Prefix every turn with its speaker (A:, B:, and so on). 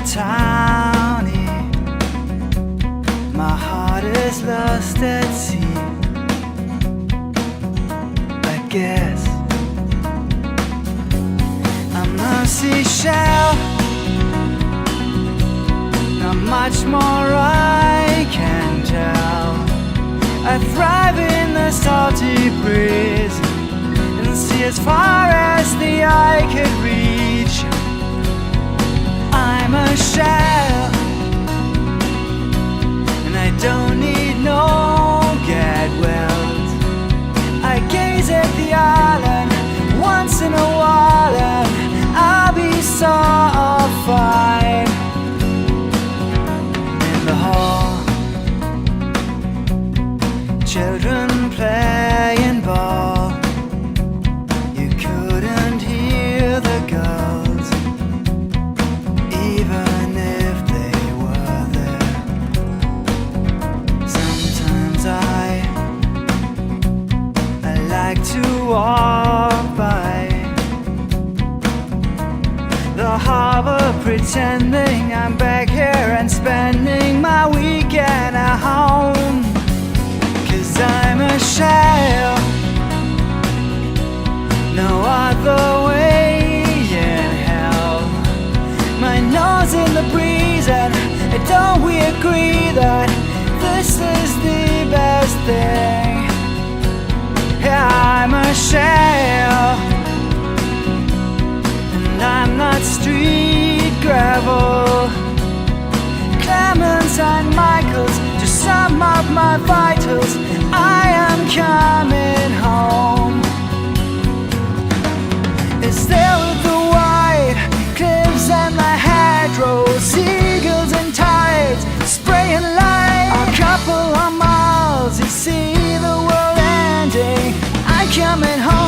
A: townie. My heart is lost at sea. I guess I'm a seashell. Not much more I can tell. I thrive in the salty breeze and see as far as the eye could reach. I'm a shell, and I don't need no get wells. I gaze at the island once in a while, and I'll be so fine. In the hall, children playing ball. You couldn't hear the girls, even if they were there. Sometimes I like to walk by the harbor, pretending I'm back here and spending my weekend at home. 'Cause I'm a shell, no other way in hell. My nose in the breeze, and don't we agree that this is the best thing? Yeah, I'm a shell, and I'm not street gravel. Clementine Michaels, to sum up my vitals, I am coming home. It's there with the white cliffs and the hedgerows, seagulls and tides spraying light. A couple of miles to see the world ending. I'm coming home.